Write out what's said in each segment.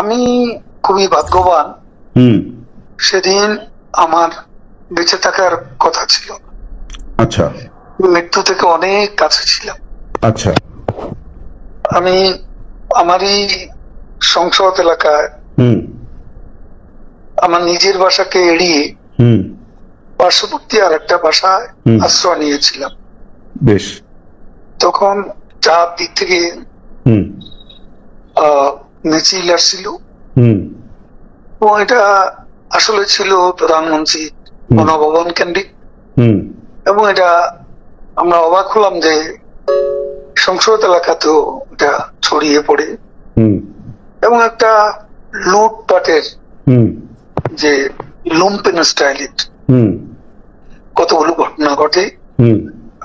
আমি খুবই ভাগ্যবান। সেদিন আমার বেঁচে থাকার কথা ছিল। আচ্ছা। মৃত্যু থেকে অনেক কাছে ছিলাম। আচ্ছা। আমি আমারই সংসদ এলাকায় আমার নিজের বাসাকে এড়িয়ে পার্শ্ববর্তী আর একটা বাসায় আশ্রয় নিয়েছিলাম। বেশ। তখন চার দিক থেকে মিছিল আসছিল এবং এটা আসলে ছিল প্রধানমন্ত্রী গণভবন কেন্দ্রিক, এবং এটা আমরা অবাক হলাম যে সংসদ এলাকাতেও এটা ছড়িয়ে পড়ে এবং একটা লুটপাটের যে লুম্পেন স্টাইল কতগুলো ঘটনা ঘটে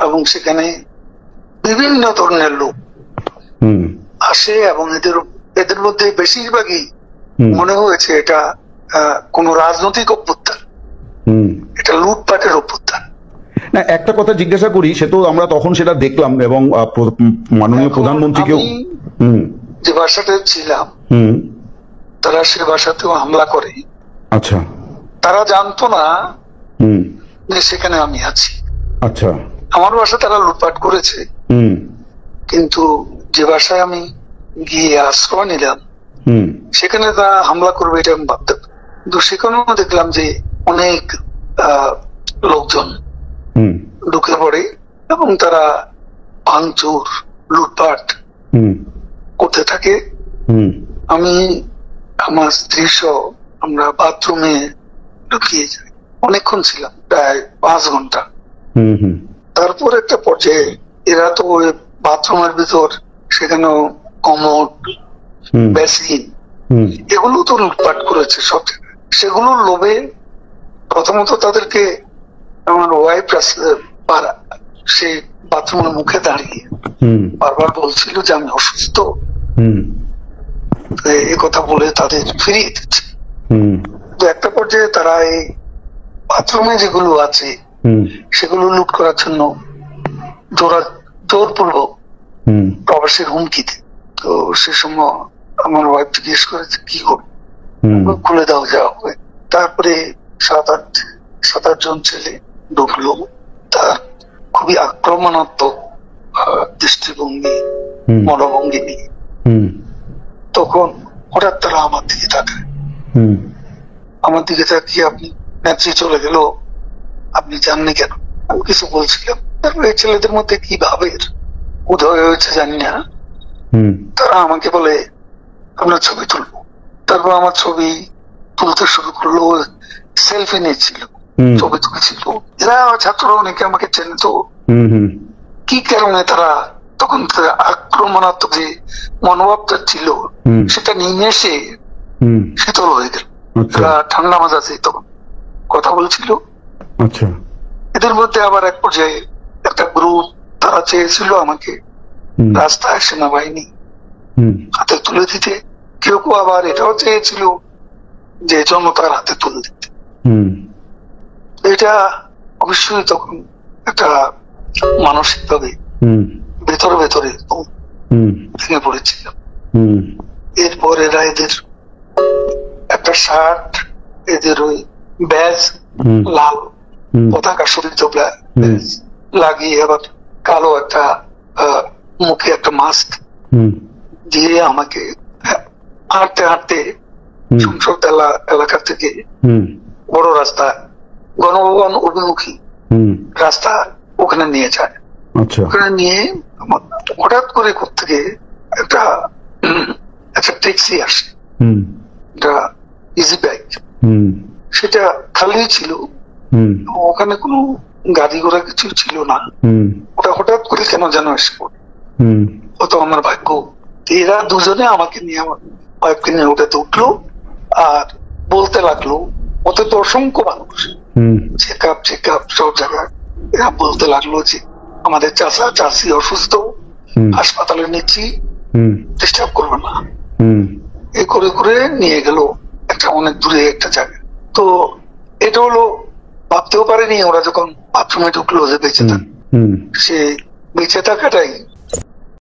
এবং সেখানে বিভিন্ন ধরনের লোক আসে এবং এদের মধ্যে বেশিরভাগই মনে হয়েছে এটা কোন রাজনৈতিক অভ্যুত্থান, এটা লুটপাটের অভ্যুত্থান। না, একটা কথা জিজ্ঞাসা করি, সে তো আমরা তখন সেটা দেখলাম এবং মাননীয় প্রধানমন্ত্রীকেও যে বাসাতে ছিলাম তারা সে বাসাতেও হামলা করে। আচ্ছা। তারা জানতো না যে সেখানে আমি আছি। আচ্ছা। আমার বাসা তারা লুটপাট করেছে, কিন্তু যে বাসায় আমি গিয়ে আশ্রয় নিলাম সেখানে তারা হামলা করবে এটা আমি ভাবতাম। কিন্তু সেখানেও দেখলাম যে অনেক লোকজন ঢুকে পড়ে এবং তারা ভাঙচুর লুটপাট করতে থাকে। আমি আমার স্ত্রী সহ আমরা বাথরুমে ঢুকিয়ে যাই, অনেকক্ষণ ছিলাম, প্রায় 5 ঘন্টা। তারপর একটা পর্যায়ে এরা তো ওই বাথরুমের ভিতর সেখানেও কমোড বেসিন এগুলো তো লুটপাট করেছে সব জায়গায়। সেগুলোর লোভে প্রথমত তাদেরকে আমার ওয়াইফ সেই বাথরুমের মুখে দাঁড়িয়ে বারবার বলছিল যে আমি অসুস্থ, এ কথা বলে তাদের ফিরিয়ে দিচ্ছে। তো একটা পর্যায়ে তারা এই বাথরুমে যেগুলো আছে সেগুলো লুট করার জন্য জোরপূর্বক প্রবাসের হুমকিতে। তো সে সময় আমার ওয়াইফ জিজ্ঞেস করেছে কি হবে, খুলে দাও যা হবে। তারপরে 7-8 জন ছেলে ঢুকলো, তার খুবই আক্রমণাত্মক দৃষ্টিভঙ্গি মনোভঙ্গি নিয়ে। তখন হঠাৎ তারা আমার দিকে তাকায়, আমার দিকে তাকিয়ে আপনি নেত্রী চলে গেল, আপনি জাননি কেন? আমি কিছু বলছিলাম। তারপর এই ছেলেদের মধ্যে কি ভাবের উদয় হয়েছে জানি না, তারা আমাকে বলে আপনার ছবি তুলবো। তারপর আমার ছবি তুলতে শুরু করলো, সেলফি নিয়েছিল, ছবি তুলেছিল। এরা ছাত্র অনেকে আমাকে চেনে, তো কি কারণে তারা তখন আক্রমণাত্মক যে মনোভাবটা ছিল সেটা নিয়ে এসে শীতল হয়ে গেল। তারা ঠান্ডা মাজাতে তখন কথা বলছিল। এদের মধ্যে আবার এক পর্যায়ে একটা গ্রুপ তারা চেয়েছিল আমাকে রাস্তায় সেনাবাহিনী হাতে তুলে দিতে, কেউ কেউ আবার এটাও চেয়েছিল যে জনতার হাতে তুলে দিতে। এটা অবশ্যই তখন একটা মানসিক ভাবে ভেতরে ভেতরে ভেঙে পড়েছিলাম। এরপর এরা এদের একটা শার্ট, এদের ওই ব্যাজ, লাল পতাকা শোভিত ব্যাজ লাগিয়ে আবার কালো একটা মুখে একটা মাস্ক দিয়ে আমাকে হাঁটতে হাঁটতে সংসদ এলাকা থেকে বড় রাস্তা গণভবন অভিমুখী রাস্তা ওখানে নিয়ে যায়। ওখানে নিয়ে হঠাৎ করে কোত্থেকে একটা ট্যাক্সি আসে, এটা ইজি বাইক, সেটা খালি ছিল, ওখানে কোনো গাড়ি ঘোড়া কিছু ছিল না। ওটা হঠাৎ করে কেন যেন এসে পড়ে, ও তো আমার ভাগ্য। এরা দুজনে আমাকে নিয়ে আমার ওয়াইফকে নিয়ে ওটাতে উঠলো আর বলতে লাগলো, ওতে তো অসংখ্য মানুষ, চেক আপ সব জায়গায়। এরা বলতে লাগলো যে আমাদের চাচা চাচি অসুস্থ, হাসপাতালে নিচ্ছি, ডিস্টার্ব করবে না। এই করে করে নিয়ে গেল একটা অনেক দূরে একটা জায়গায়। তো এটা হলো ভাবতেও পারেনি ওরা যখন বাথরুমে ঢুকলো যে বেঁচে থাক, সে বেঁচে থাকাটাই